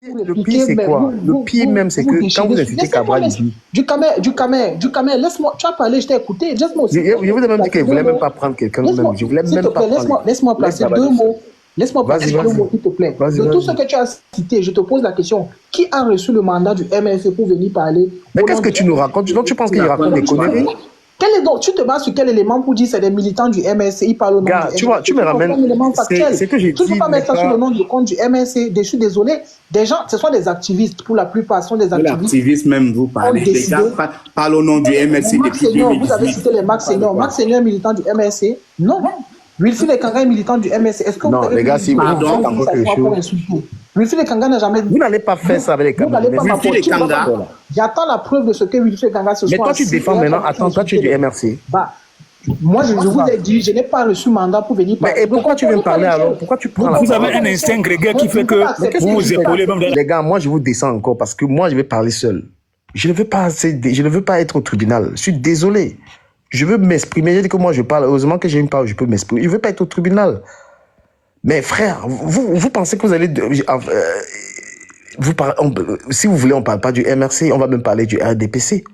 Pour Le pire, l'expliquer, c'est mais quoi? Le pire même, c'est que quand vous insultez laissez-moi, Cabral ici, du camel, laisse-moi, tu as parlé, je t'ai écouté, laisse-moi aussi je vous ai même dit qu'il ne placer deux voulait même mots. pas prendre quelqu'un même. Laisse-moi, Je voulais s'il te même pas plaît, prendre. laisse-moi Laisse placer deux Babadi. mots. Laisse-moi Vas-y, placer deux vas-y. mots, s'il te plaît. Vas-y, De tout ce vas-y. que tu as cité, je te pose la question. Qui a reçu le mandat du MLC pour venir parler Mais au qu'est-ce nom que du tu nous MLC? racontes? Donc tu penses Il qu'il n'a pas raconte le des droit. conneries? Tu te bases sur quel élément pour dire que c'est des militants du MLC, ils parlent au nom du Gars, tu vois, MLC? tu me Tu n'as pas ramènes. un élément factuel. C'est que j'ai Tu ne peux dit pas n'est mettre ça sur le pas. nom du compte du MLC. Je suis désolé. Des gens, ce sont des activistes, pour la plupart, ce sont des De activistes l'activisme même, vous qui ont parlez. Les décidé. gars parlent au nom du MLC Max depuis Seigneur, vous avez 2018. cité les Max Seigneur. Max Seigneur est militant du MLC? Non. Wilfried Ekanga est militant du MLC. Est-ce que vous Non, avez les gars, si vous Pardon? faites encore quelque pour chose, insulter? Wilfried Ekanga n'a jamais dit. vous n'allez pas faire ça avec les Vous n'allez pas Camerounais. m'apporter. Wilfried Ekanga. J'attends la preuve de ce que Wilfried Ekanga se Mais soit toi, tu assis défends et a maintenant. commencé à Attends, toi, tu es du insulter. MRC. Bah, moi, je vous ai dit, je n'ai pas reçu mandat pour venir parler. Mais et pourquoi tu viens me parler alors? Pourquoi tu prends la Vous avez parole? un instinct grégaire qui fait que vous vous épaulez même dans la... Les gars, moi, je vous descends encore parce que moi, je vais parler seul. Je ne veux pas être au tribunal. Je suis désolé. Je veux m'exprimer. J'ai dit que moi, je parle. Heureusement que j'ai une parole, je peux m'exprimer. Je ne veux pas être au tribunal. Mais frère, vous pensez que vous allez... si vous voulez, on ne parle pas du MRC, on va même parler du RDPC.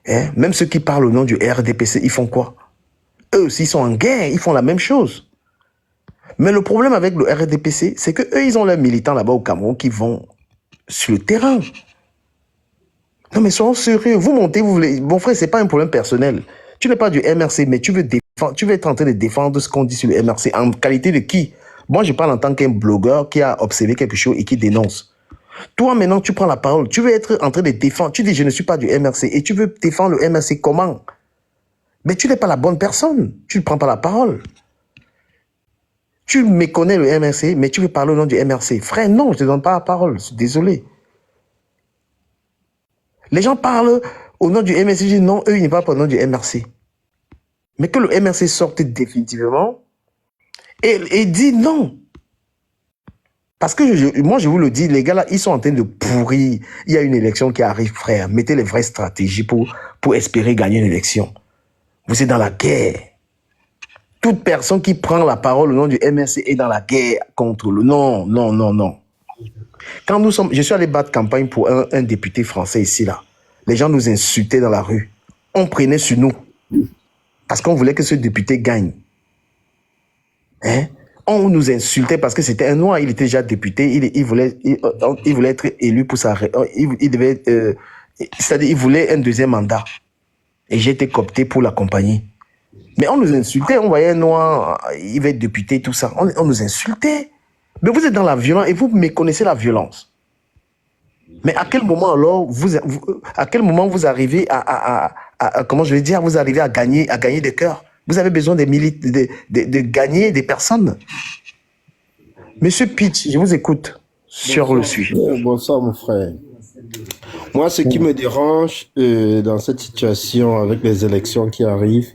Hein? Même ceux qui parlent au nom du RDPC, ils font quoi? Eux aussi, ils sont en guerre, ils font la même chose. Mais le problème avec le RDPC, c'est qu'eux, ils ont leurs militants là-bas au Cameroun qui vont sur le terrain. Non, mais soyons sérieux. Vous montez, vous voulez... Mon frère, c'est pas un problème personnel. Tu n'es pas du MRC, mais tu veux être en train de défendre ce qu'on dit sur le MRC. En qualité de qui? Moi, je parle en tant qu'un blogueur qui a observé quelque chose et qui dénonce. Toi, maintenant, tu prends la parole. Tu veux être en train de défendre. Tu dis, je ne suis pas du MRC. Et tu veux défendre le MRC comment? Mais tu n'es pas la bonne personne. Tu ne prends pas la parole. Tu méconnais le MRC, mais tu veux parler au nom du MRC. Frère, non, je ne te donne pas la parole. Je suis désolé. Les gens parlent au nom du MRC. Je dis non, eux, ils ne parlent pas au nom du MRC. Mais que le MRC sorte définitivement et dit non. Parce que moi, je vous le dis, les gars là, ils sont en train de pourrir. Il y a une élection qui arrive, frère. Mettez les vraies stratégies pour espérer gagner une élection. Vous êtes dans la guerre. Toute personne qui prend la parole au nom du MRC est dans la guerre contre le non, non, non, non. Quand je suis allé battre campagne pour un député français ici, là. Les gens nous insultaient dans la rue. On prenait sur nous. Parce qu'on voulait que ce député gagne. Hein? On nous insultait parce que c'était un noir, il était déjà député, il voulait être élu pour sa... c'est-à-dire, il voulait un deuxième mandat. Et j'ai été coopté pour l'accompagner. Mais on nous insultait, on voyait un noir, il va être député, tout ça. On nous insultait. Mais vous êtes dans la violence et vous méconnaissez la violence. Mais à quel moment alors, à quel moment vous arrivez comment je vais dire, vous arrivez à gagner des cœurs? Vous avez besoin de gagner des personnes. Monsieur Pitch, je vous écoute sur le sujet. Bonsoir, mon frère. Moi, ce qui me dérange dans cette situation avec les élections qui arrivent,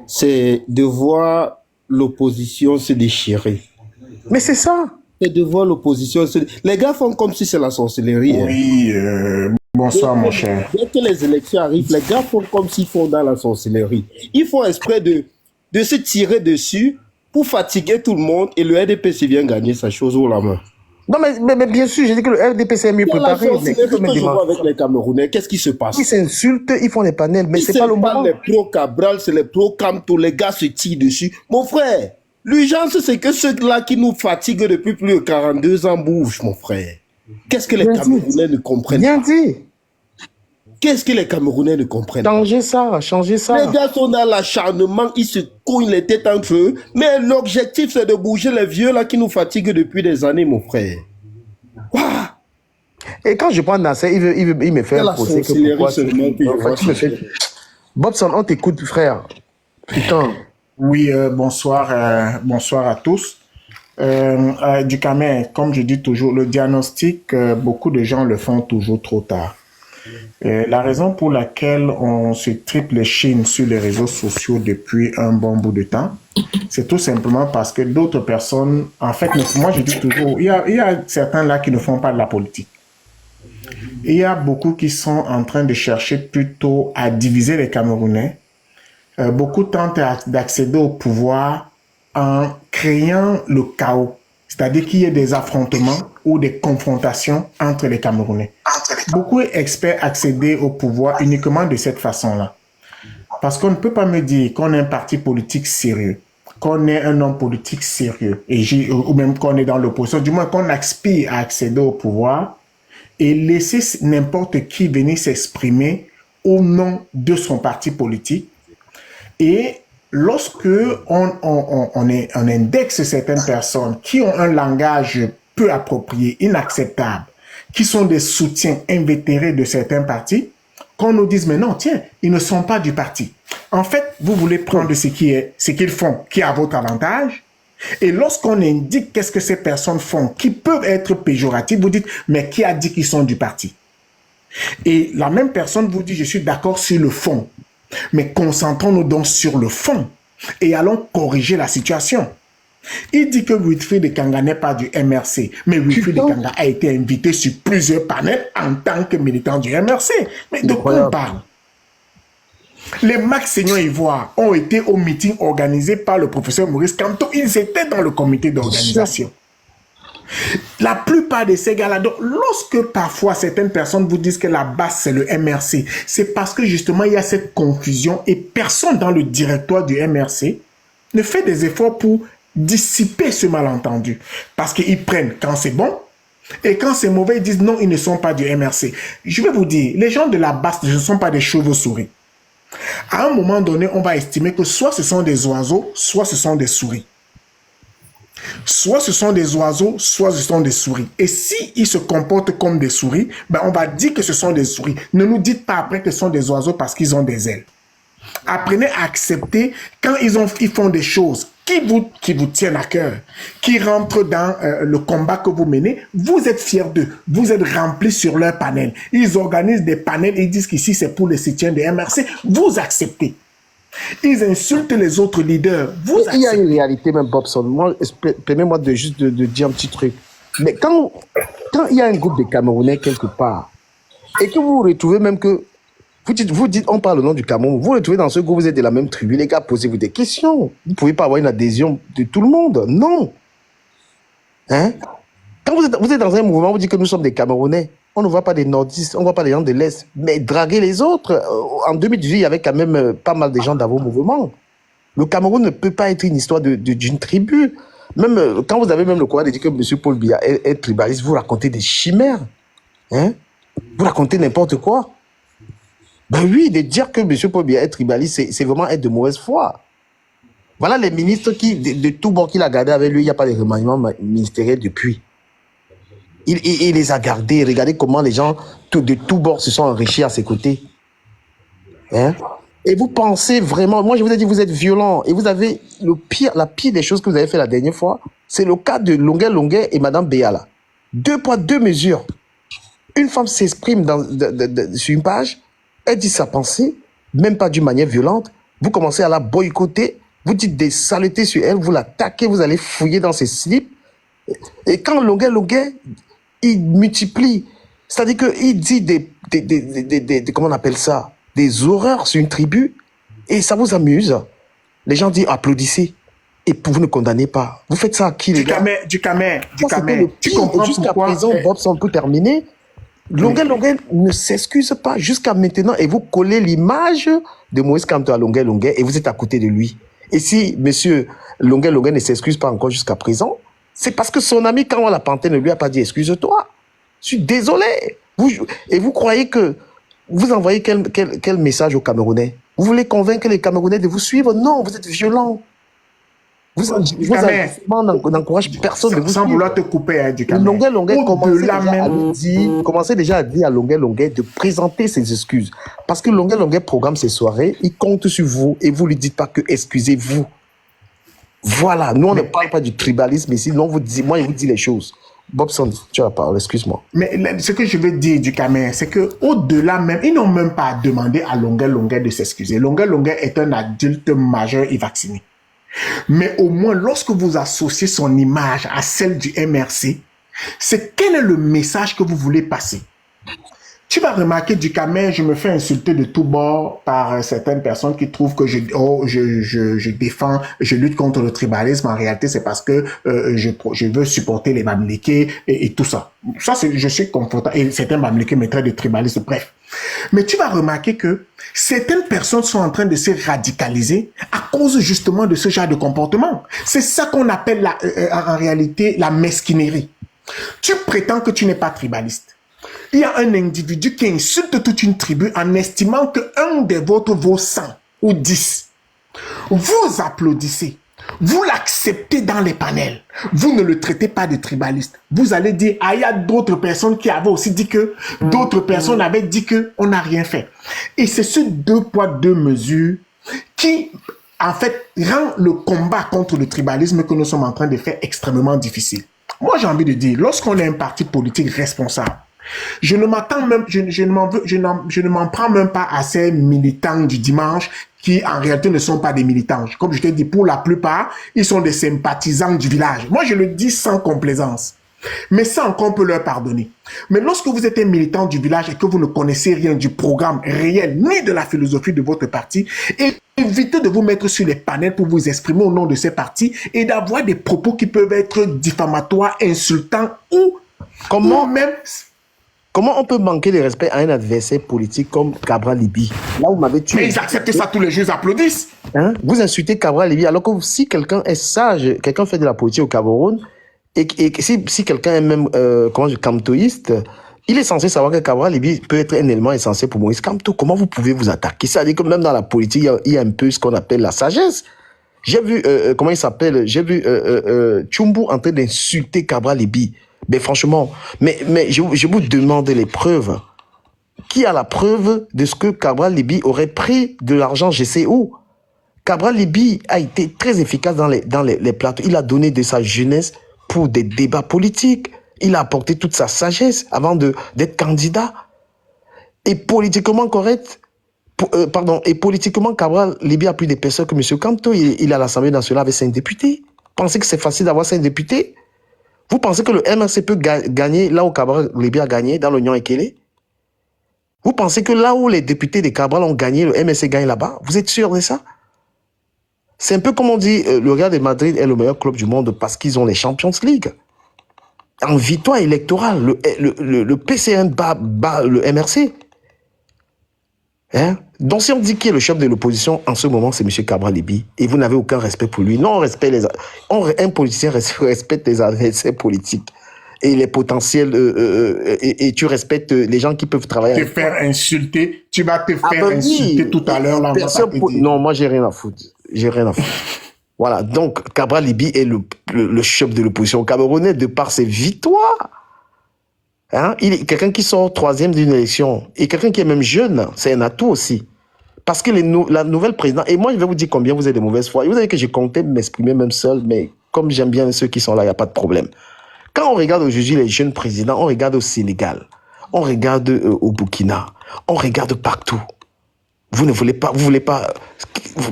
c'est de voir l'opposition se déchirer. Mais c'est ça. C'est de voir l'opposition se... Les gars font comme si c'est la sorcellerie. Oui, bonsoir, mon cher. Dès que les élections arrivent, les gars font comme s'ils font dans la sorcellerie. Ils font exprès de se tirer dessus pour fatiguer tout le monde et le RDPC vient gagner sa chose haut la main. Non, mais bien sûr, j'ai dit que le RDPC est mieux préparé. Mais que je vois avec les Camerounais, qu'est-ce qui se passe? Ils s'insultent, ils font des panels, mais c'est pas le moment. Les pro-Cabral, c'est les pro-Camto, les gars se tirent dessus. Mon frère, l'urgence, c'est que ceux-là qui nous fatiguent depuis plus de 42 ans bougent, mon frère. Qu'est-ce que les Camerounais ne comprennent pas? Bien dit. Qu'est-ce que les Camerounais ne comprennent pas? Changez ça. Les gars sont dans l'acharnement, ils se couillent les têtes entre eux, mais l'objectif c'est de bouger les vieux là qui nous fatiguent depuis des années, mon frère. Wow. Et quand je prends Nasser, il me fait un procès que pourquoi Bobson, on t'écoute, frère. Putain. Oui, bonsoir à tous. Ducamel, comme je dis toujours, le diagnostic, beaucoup de gens le font toujours trop tard. La raison pour laquelle on se triple les chines sur les réseaux sociaux depuis un bon bout de temps, c'est tout simplement parce que d'autres personnes, en fait, moi je dis toujours, il y a certains là qui ne font pas de la politique. Il y a beaucoup qui sont en train de chercher plutôt à diviser les Camerounais. Beaucoup tentent d'accéder au pouvoir en créant le chaos. C'est-à-dire qu'il y ait des affrontements ou des confrontations entre les Camerounais. Beaucoup d'experts accédaient au pouvoir uniquement de cette façon-là. Parce qu'on ne peut pas me dire qu'on est un parti politique sérieux, qu'on est un homme politique sérieux, ou même qu'on est dans l'opposition, du moins qu'on aspire à accéder au pouvoir et laisser n'importe qui venir s'exprimer au nom de son parti politique. Et lorsque on indexe certaines personnes qui ont un langage peu approprié, inacceptable, qui sont des soutiens invétérés de certains partis, qu'on nous dise, mais non, tiens, ils ne sont pas du parti. En fait, vous voulez prendre ce qu'ils font, qui est à votre avantage, et lorsqu'on indique qu'est-ce que ces personnes font, qui peuvent être péjoratifs, vous dites, mais qui a dit qu'ils sont du parti? Et la même personne vous dit, je suis d'accord sur le fond, mais concentrons-nous donc sur le fond, et allons corriger la situation. Il dit que Wilfried Ekanga n'est pas du MRC, mais Wilfried Ekanga a été invité sur plusieurs panels en tant que militant du MRC. Mais de quoi on parle? Les Max Seigneur Ivoire ont été au meeting organisé par le professeur Maurice Kamto. Ils étaient dans le comité d'organisation. La plupart de ces gars-là, donc, lorsque parfois certaines personnes vous disent que la base c'est le MRC, c'est parce que justement il y a cette confusion et personne dans le directoire du MRC ne fait des efforts pour dissiper ce malentendu. Parce qu'ils prennent quand c'est bon et quand c'est mauvais, ils disent non, ils ne sont pas du MRC. Je vais vous dire, les gens de la base ne sont pas des chauves-souris. À un moment donné, on va estimer que soit ce sont des oiseaux, soit ce sont des souris. Soit ce sont des oiseaux, soit ce sont des souris. Et si ils se comportent comme des souris, ben on va dire que ce sont des souris. Ne nous dites pas après que ce sont des oiseaux parce qu'ils ont des ailes. Apprenez à accepter quand ils font des choses qui vous tiennent à cœur, qui rentrent dans le combat que vous menez. Vous êtes fiers d'eux. Vous êtes remplis sur leur panel. Ils organisent des panels et ils disent qu'ici c'est pour les soutiens de MRC. Vous acceptez. Ils insultent les autres leaders. Vous acceptez. Il y a une réalité même, Bobson. Moi, permets-moi de dire un petit truc. Mais quand il y a un groupe de Camerounais quelque part, et que vous vous retrouvez même que vous dites, on parle au nom du Cameroun, vous vous retrouvez dans ce groupe, vous êtes de la même tribu, les gars, posez-vous des questions. Vous ne pouvez pas avoir une adhésion de tout le monde. Non. Hein? Quand vous êtes dans un mouvement, vous dites que nous sommes des Camerounais. On ne voit pas des nordistes, on ne voit pas des gens de l'Est. Mais draguer les autres, en 2018, il y avait quand même pas mal de gens dans vos mouvements. Le Cameroun ne peut pas être une histoire d'une tribu. Même quand vous avez même le courage de dire que M. Paul Biya est tribaliste, vous racontez des chimères. Hein? Vous racontez n'importe quoi. Ben oui, de dire que M. Paul Biya est tribaliste, c'est vraiment être de mauvaise foi. Voilà les ministres de tout bord qu'il a gardé avec lui, il n'y a pas de remaniement ministériel depuis. Il les a gardés. Regardez comment les gens de tout bord se sont enrichis à ses côtés. Hein? Et vous pensez vraiment, moi je vous ai dit, vous êtes violent. Et vous avez la pire des choses que vous avez fait la dernière fois, c'est le cas de Longuet Longuet et Madame Béala. 2 poids, 2 mesures. Une femme s'exprime sur une page, elle dit sa pensée, même pas d'une manière violente. Vous commencez à la boycotter, vous dites des saletés sur elle, vous l'attaquez, vous allez fouiller dans ses slips. Et quand Longuet Longuet, il multiplie, c'est-à-dire qu'il dit comment on appelle ça, des horreurs sur une tribu, et ça vous amuse. Les gens disent applaudissez, et vous ne condamnez pas. Vous faites ça à qui, les gars? Du Camer. Tu comprends jusqu'à présent, Bobson, pour terminer, Longuet Longuet ne s'excuse pas jusqu'à maintenant, et vous collez l'image de Moïse Kamto à Longuet Longuet, et vous êtes à côté de lui. Et si monsieur Longuet Longuet ne s'excuse pas encore jusqu'à présent, c'est parce que son ami, quand on l'a panté, ne lui a pas dit excuse-toi. Je suis désolé. Et vous croyez que vous envoyez quel message aux Camerounais? Vous voulez convaincre les Camerounais de vous suivre? Non, vous êtes violent. Vous n'encouragez personne de vous sans suivre. Vouloir te couper, hein, du Camer. Longuet commençait déjà à dire à Longuet Longuet de présenter ses excuses. Parce que Longuet programme ses soirées, il compte sur vous et vous ne lui dites pas que excusez-vous. Voilà, nous on ne parle pas du tribalisme ici, non, moi je vous dis les choses. Bobson, tu as la parole, excuse-moi. Mais ce que je veux dire du Camer, c'est que au-delà même, ils n'ont même pas demandé à Longuet Longuet de s'excuser. Longuet Longuet est un adulte majeur et vacciné. Mais au moins, lorsque vous associez son image à celle du MRC, c'est quel est le message que vous voulez passer? Tu vas remarquer, Ducamel, je me fais insulter de tous bords par certaines personnes qui trouvent que je défends, je lutte contre le tribalisme. En réalité, c'est parce que je veux supporter les Bamileke et tout ça. Ça, je suis confortable. Et certains Bamileke me traitent de tribalistes, bref. Mais tu vas remarquer que certaines personnes sont en train de se radicaliser à cause justement de ce genre de comportement. C'est ça qu'on appelle en réalité la mesquinerie. Tu prétends que tu n'es pas tribaliste. Il y a un individu qui insulte toute une tribu en estimant qu'un des vôtres vaut 100 ou 10. Vous applaudissez. Vous l'acceptez dans les panels. Vous ne le traitez pas de tribaliste. Vous allez dire, ah, il y a d'autres personnes qui avaient aussi dit que, d'autres personnes avaient dit que on n'a rien fait. Et c'est ce 2 poids 2 mesures qui, en fait, rend le combat contre le tribalisme que nous sommes en train de faire extrêmement difficile. Moi, j'ai envie de dire, lorsqu'on est un parti politique responsable, je ne m'en prends même pas à ces militants du dimanche qui en réalité ne sont pas des militants. Comme je t'ai dit, pour la plupart, ils sont des sympathisants du village. Moi, je le dis sans complaisance. Mais ça encore, on peut leur pardonner. Mais lorsque vous êtes un militant du village et que vous ne connaissez rien du programme réel ni de la philosophie de votre parti, évitez de vous mettre sur les panels pour vous exprimer au nom de ces partis et d'avoir des propos qui peuvent être diffamatoires, insultants ou même... Comment on peut manquer de respect à un adversaire politique comme Cabral Libby? Là, vous m'avez tué. Mais ils acceptent ça tous les jours, ils applaudissent. Hein? Vous insultez Cabral Libby alors que si quelqu'un est sage, quelqu'un fait de la politique au Cameroun, et si quelqu'un est même camtoïste, il est censé savoir que Cabral Libby peut être un élément essentiel pour Moïse Kamto. Comment vous pouvez vous attaquer? C'est-à-dire que même dans la politique, il y a un peu ce qu'on appelle la sagesse. J'ai vu, comment il s'appelle? J'ai vu Tchumbu en train d'insulter Cabral Libby. Mais franchement, mais je vous demande les preuves. Qui a la preuve de ce que Cabral Libby aurait pris de l'argent, je sais où? Cabral Libby a été très efficace dans les plateaux. Il a donné de sa jeunesse pour des débats politiques. Il a apporté toute sa sagesse avant d'être candidat. Et politiquement correct, et politiquement, Cabral Libby a plus de personnes que M. Kamto. Il est à l'Assemblée nationale avec 5 députés. Pensez que c'est facile d'avoir 5 députés? Vous pensez que le MRC peut gagner là où Cabral Libby a gagné, dans l'Union Ekele? Vous pensez que là où les députés de Cabral ont gagné, le MRC gagne là-bas? Vous êtes sûr de ça? C'est un peu comme on dit, le Real de Madrid est le meilleur club du monde parce qu'ils ont les Champions League. En victoire électorale, le PCN bat le MRC. Hein? Donc si on dit qui est le chef de l'opposition en ce moment, c'est M. Cabral Libby, et vous n'avez aucun respect pour lui. Non, un politicien respecte les adversaires politiques et les potentiels, et tu respectes les gens qui peuvent travailler. Te faire insulter, tu vas te faire insulter tout à l'heure. Non, moi j'ai rien à foutre. Voilà, donc Cabral Libby est le chef de l'opposition camerounaise de par ses victoires. Hein? Il est quelqu'un qui sort 3e d'une élection et quelqu'un qui est même jeune, c'est un atout aussi. Parce que la nouvelle présidente, et moi je vais vous dire combien vous êtes de mauvaise foi. Et vous savez que j'ai compté m'exprimer même seul, mais comme j'aime bien ceux qui sont là, il n'y a pas de problème. Quand on regarde aujourd'hui les jeunes présidents, on regarde au Sénégal, on regarde au Burkina, on regarde partout. Vous voulez pas,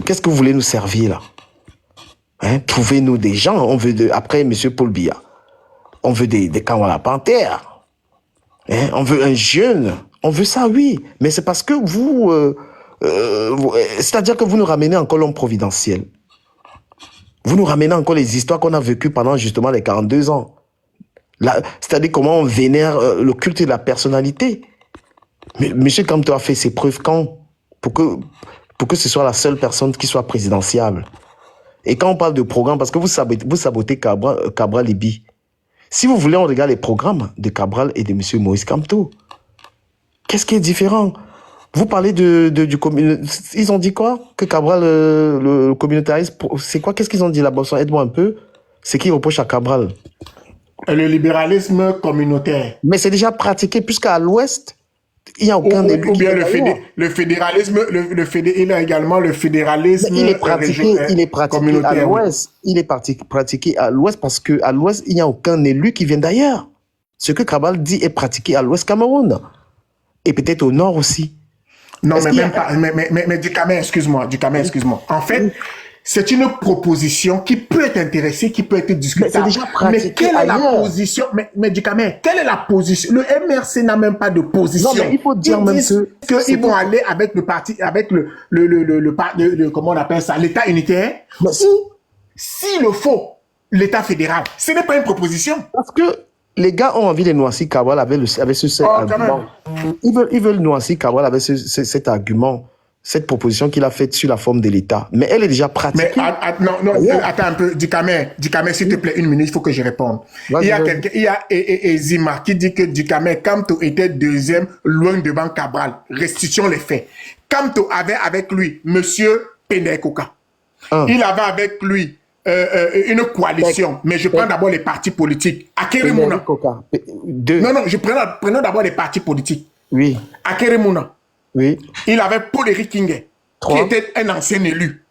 qu'est-ce que vous voulez nous servir là? Hein? Trouvez-nous des gens, on veut après M. Paul Biya, on veut des Kawala Panthère. Hein, on veut un jeune, on veut ça, oui, mais c'est parce que c'est-à-dire que vous nous ramenez encore l'homme providentiel. Vous nous ramenez encore les histoires qu'on a vécues pendant justement les 42 ans. C'est-à-dire comment on vénère le culte de la personnalité. Mais M. Kamto a fait ses preuves quand? Pour que ce soit la seule personne qui soit présidentiable. Et quand on parle de programme, parce que vous sabotez Cabral Libby. Si vous voulez, on regarde les programmes de Cabral et de M. Moïse Kamto. Qu'est-ce qui est différent? Vous parlez du communautarisme. Ils ont dit quoi? Que Cabral, le communautarisme, c'est quoi? Qu'est-ce qu'ils ont dit là-bas? Aide-moi un peu. C'est qui reproche à Cabral? Le libéralisme communautaire. Mais c'est déjà pratiqué, puisqu'à l'Ouest, il n'y a aucun ou bien le fédéralisme, il a également le fédéralisme. Il est pratiqué à l'Ouest. Il est pratiqué à l'Ouest parce qu'à l'Ouest, il n'y a aucun élu qui vient d'ailleurs. Ce que Cabral dit est pratiqué à l'Ouest Cameroun. Et peut-être au Nord aussi. Non, mais même pas. Mais Ducamel, excuse-moi. En fait, c'est une proposition qui peut être intéressée, qui peut être discutable. Mais c'est déjà pratiqué quelle est la ailleurs. position? Mais du Cameroun, quelle est la position? Le MRC n'a même pas de position. Non, mais il faut dire Ils même disent que qu'ils vont aller avec le parti, avec comment on appelle ça, l'État unitaire, Mais ou, s'il le faut, l'État fédéral. Ce n'est pas une proposition. parce que les gars ont envie de noircir Cabral avec ce argument. Ils veulent noircir Cabral avec cet argument, cette proposition qu'il a faite sur la forme de l'État. Mais elle est déjà pratiquée. Mais attends un peu, Ducamer, s'il te plaît, une minute, il faut que je réponde. Il y a quelqu'un, Zima qui dit que Ducamer, Kamto était deuxième, loin devant Cabral. Restitution les faits. Kamto avait avec lui Monsieur Penekoka. Il avait avec lui une coalition, mais je prends d'abord les partis politiques. Akerimuna. Non, prenons d'abord les partis politiques. Oui. Akerimuna. Oui. Il avait Paul-Éric Kingé, qui était un ancien élu.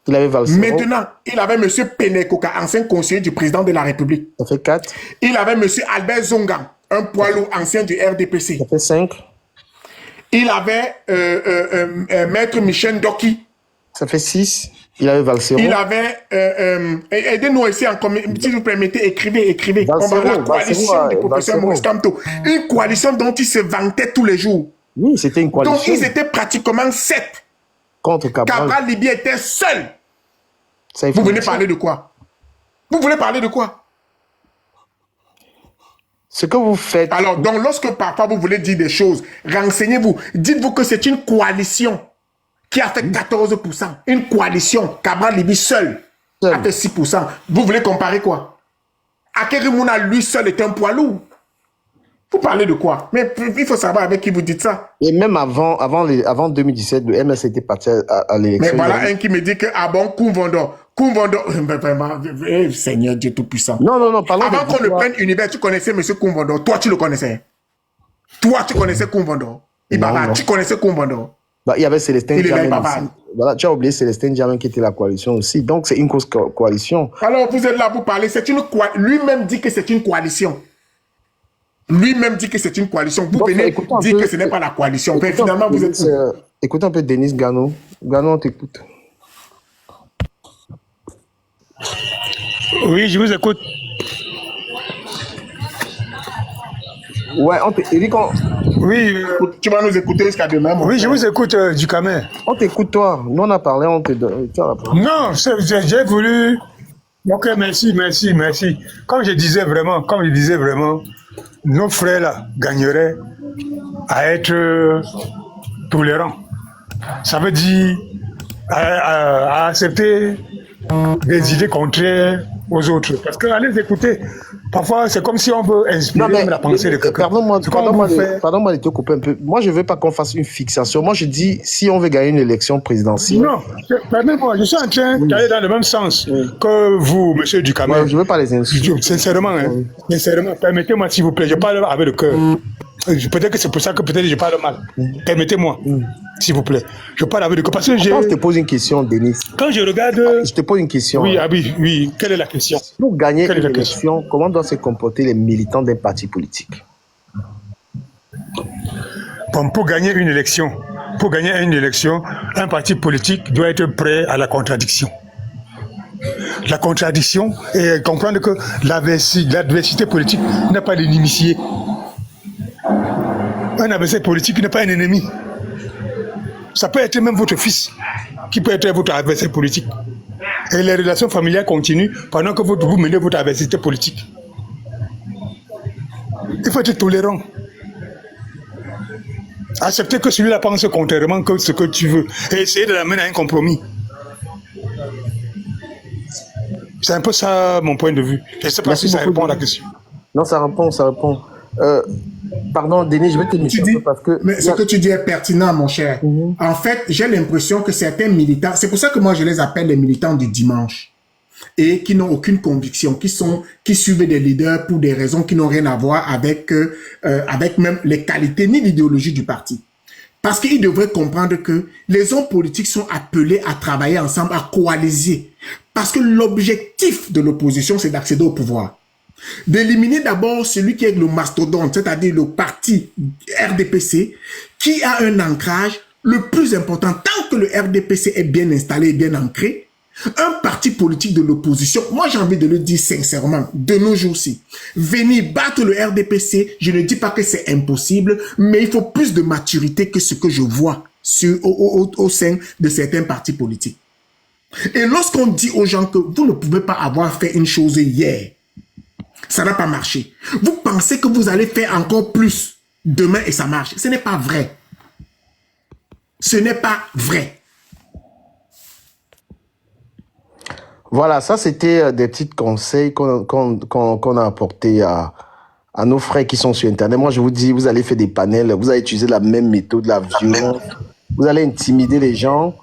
Il avait Valsero. Maintenant, il avait M. Penekoka, ancien conseiller du président de la République. Ça fait 4. Il avait M. Albert Zonga, un poids lourd ancien du RDPC. Ça fait 5. Il avait Maître Michel Doki. Ça fait 6. Il avait Valsero. Il avait... aidez-nous ici, si vous permettez, écrivez. Valsero, la coalition du professeur Maurice Kamto. Une coalition dont il se vantait tous les jours. Oui, c'était une coalition. Donc, ils étaient pratiquement 7. Contre Cabral. Cabral Libye était seul. Ça, vous venez parler de quoi? Vous voulez parler de quoi? Ce que vous faites... Alors, donc, lorsque parfois vous voulez dire des choses, renseignez-vous. Dites-vous que c'est une coalition qui a fait 14%. Une coalition. Cabral Libye seul a fait 6%. Vous voulez comparer quoi? Akerimuna, lui seul, est un poids lourd. Vous parlez de quoi? Mais il faut savoir avec qui vous dites ça. Et même avant 2017, le MS était parti à l'élection. Mais voilà un qui me dit que, ah bon, Koumvondo, vraiment, Seigneur Dieu Tout-Puissant. Non, pardon. Avant qu'on ne prenne Univers, tu connaissais M. Koumvondo. Toi, tu le connaissais. Toi, tu connaissais Koumvondo. Ibaba, tu connaissais Koumvondo. Bah, il y avait Célestin Diamé aussi. Voilà, tu as oublié Célestin Diamé qui était la coalition aussi. Donc, c'est une grosse coalition. Alors, vous êtes là pour parler. Lui-même dit que c'est une coalition. Lui-même dit que c'est une coalition. Vous venez dire que ce n'est pas la coalition. Mais finalement, vous êtes... Écoute un peu Denis Gano. Gano, on t'écoute. Oui, je vous écoute. Ouais, Oui. Tu vas nous écouter jusqu'à demain. Oui, je vous écoute, Ducamer. On t'écoute, toi. Nous, on a parlé, on te donne. Non, j'ai voulu... Ok, merci. Comme je disais vraiment, nos frères là gagneraient à être tolérants. Ça veut dire à accepter des idées contraires aux autres. Parce qu'à les écouter, parfois c'est comme si on veut inspirer même la pensée de quelqu'un. Pardonne-moi de te couper un peu. Moi, je ne veux pas qu'on fasse une fixation. Moi, je dis, si on veut gagner une élection présidentielle... Non, permettez-moi, je suis en train d'aller dans le même sens que vous, monsieur Ducamer. Ouais, je ne veux pas les insulter. Sincèrement, sincèrement, permettez-moi s'il vous plaît, je parle avec le cœur. Peut-être que c'est pour ça que peut-être je parle mal. Permettez-moi, s'il vous plaît. Je parle avec le cœur. Parce que je te pose une question, Denis. Quand je regarde... Je te pose une question. Oui. Quelle est la question? Pour gagner une élection, comment doivent se comporter les militants d'un parti politique? Bon, pour gagner une élection, un parti politique doit être prêt à la contradiction. La contradiction et comprendre que l'adversité politique n'a pas d'inimitié. Un adversaire politique n'est pas un ennemi. Ça peut être même votre fils qui peut être votre adversaire politique. Et les relations familiales continuent pendant que vous menez votre adversité politique. Il faut être tolérant. Accepter que celui-là pense contrairement que ce que tu veux et essayer de l'amener à un compromis. C'est un peu ça mon point de vue. Je ne sais pas si ça répond à la question. Non, ça répond. Pardon, Denis, je vais te dire parce que... Mais ce que tu dis est pertinent, mon cher. En fait, j'ai l'impression que certains militants, c'est pour ça que moi je les appelle les militants du dimanche, et qui n'ont aucune conviction, qui suivent des leaders pour des raisons qui n'ont rien à voir avec même les qualités ni l'idéologie du parti. Parce qu'ils devraient comprendre que les hommes politiques sont appelés à travailler ensemble, à coaliser. Parce que l'objectif de l'opposition, c'est d'accéder au pouvoir. D'éliminer d'abord celui qui est le mastodonte, c'est-à-dire le parti RDPC, qui a un ancrage le plus important. Tant que le RDPC est bien installé et bien ancré, Un parti politique de l'opposition, moi j'ai envie de le dire sincèrement, de nos jours-ci, venir battre le RDPC, je ne dis pas que c'est impossible, mais il faut plus de maturité que ce que je vois au sein de certains partis politiques. Et lorsqu'on dit aux gens que vous ne pouvez pas avoir fait une chose hier, ça n'a pas marché. Vous pensez que vous allez faire encore plus demain et ça marche. Ce n'est pas vrai. Ce n'est pas vrai. Voilà, ça c'était des petits conseils qu'on a apportés à nos frères qui sont sur Internet. Moi, je vous dis, vous allez faire des panels, vous allez utiliser la même méthode, la violence, vous allez intimider les gens.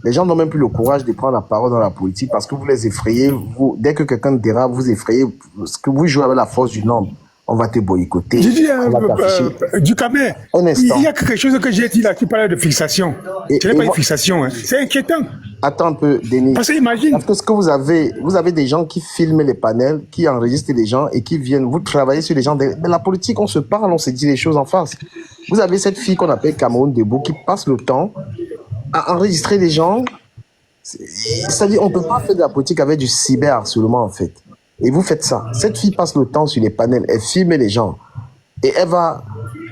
Les gens n'ont même plus le courage de prendre la parole dans la politique parce que vous les effrayez. Dès que quelqu'un dérape, vous effrayez. Parce que vous jouez avec la force du nombre. On va te boycotter. J'ai dit, On va t'afficher. du Camer, Un instant. il y a quelque chose que j'ai dit là qui parlait de fixation. Ce n'est pas une fixation, hein. C'est inquiétant. Attends un peu, Denis. Parce que imagine. Parce que ce que vous avez des gens qui filment les panels, qui enregistrent les gens et qui viennent, vous travaillez sur les gens. Mais la politique, on se parle, on se dit les choses en face. Vous avez cette fille qu'on appelle Cameroun Debout qui passe le temps à enregistrer les gens. C'est-à-dire, on ne peut pas faire de la politique avec du cyberharcèlement, en fait. Et vous faites ça. Cette fille passe le temps sur les panels, elle filme les gens. Et elle va,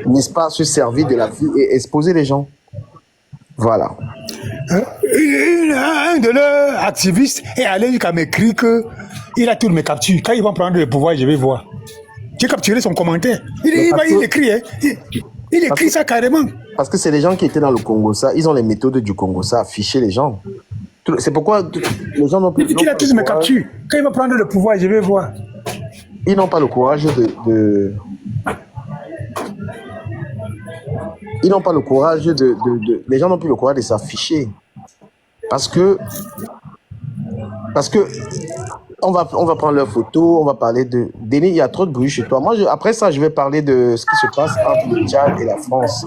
n'est-ce pas, se servir de la vie et exposer les gens. Voilà. Un de leurs activistes est allé jusqu'à m'écrire qu'il a toutes mes captures. Quand ils vont prendre le pouvoir, je vais voir. J'ai capturé son commentaire. Il écrit, hein. Il écrit ça carrément. Parce que c'est les gens qui étaient dans le Congo, ça. Ils ont les méthodes du Congo, ça, afficher les gens. C'est pourquoi les gens n'ont plus... Il a tous mes captures. Quand il va prendre le pouvoir, je vais voir. Ils n'ont pas le courage de... Ils n'ont pas le courage de... Les gens n'ont plus le courage de s'afficher. Parce que... On va prendre leurs photos, on va parler de... Denis, il y a trop de bruit chez toi. Moi, après ça, je vais parler de ce qui se passe entre le Tchad et la France.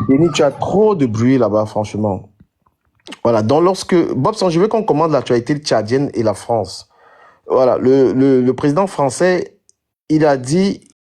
Denis, tu as trop de bruit là-bas, franchement. Voilà, donc lorsque... Bobson, je veux qu'on commande l'actualité tchadienne et la France. Voilà, le président français, il a dit